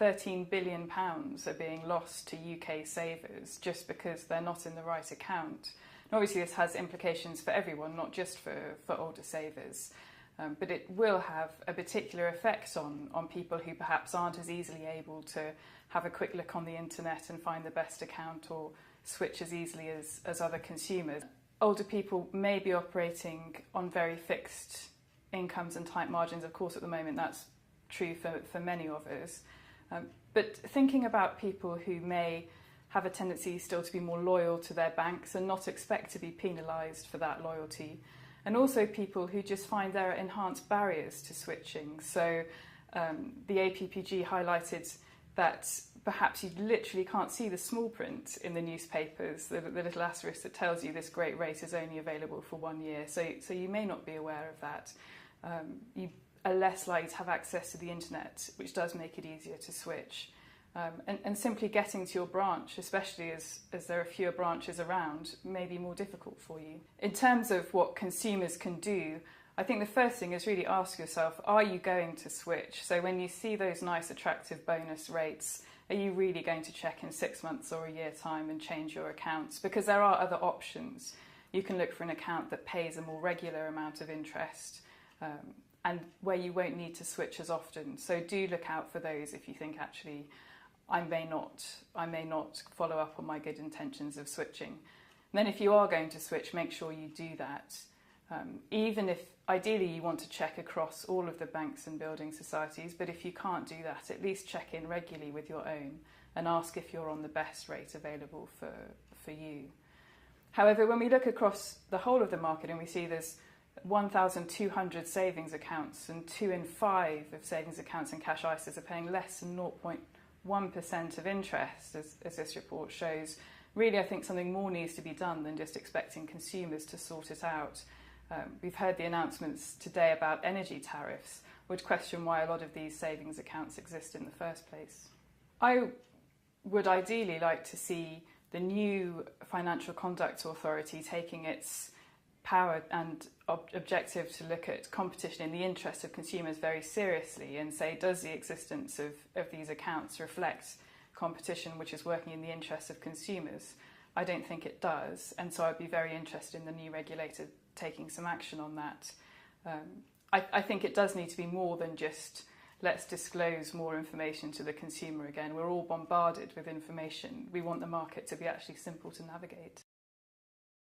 £13 billion are being lost to UK savers just because they're not in the right account. And obviously this has implications for everyone, not just for older savers. But it will have a particular effect on people who perhaps aren't as easily able to have a quick look on the internet and find the best account or switch as easily as other consumers. Older people may be operating on very fixed incomes and tight margins. Of course, at the moment that's true for many of us. But thinking about people who may have a tendency still to be more loyal to their banks and not expect to be penalised for that loyalty, and also people who just find there are enhanced barriers to switching. So the APPG highlighted that perhaps you literally can't see the small print in the newspapers, the little asterisk that tells you this great rate is only available for 1 year. So you may not be aware of that. You are less likely to have access to the internet, which does make it easier to switch. And simply getting to your branch, especially as there are fewer branches around, may be more difficult for you. In terms of what consumers can do, I think the first thing is really ask yourself, are you going to switch? So when you see those nice attractive bonus rates, are you really going to check in 6 months or a year time and change your accounts? Because there are other options. You can look for an account that pays a more regular amount of interest, and where you won't need to switch as often. So do look out for those if you think actually I may not follow up on my good intentions of switching. And then if you are going to switch, make sure you do that. Even if ideally you want to check across all of the banks and building societies, but if you can't do that, at least check in regularly with your own and ask if you're on the best rate available for you. However, when we look across the whole of the market and we see there's 1,200 savings accounts and 2 in 5 of savings accounts and cash ISAs are paying less than 0.1% of interest, as this report shows, really I think something more needs to be done than just expecting consumers to sort it out. We've heard the announcements today about energy tariffs, which question why a lot of these savings accounts exist in the first place. I would ideally like to see the new Financial Conduct Authority taking its power and objective to look at competition in the interest of consumers very seriously and say, does the existence of these accounts reflect competition which is working in the interest of consumers? I don't think it does, and so I'd be very interested in the new regulator taking some action on that. I think it does need to be more than just let's disclose more information to the consumer again. We're all bombarded with information. We want the market to be actually simple to navigate.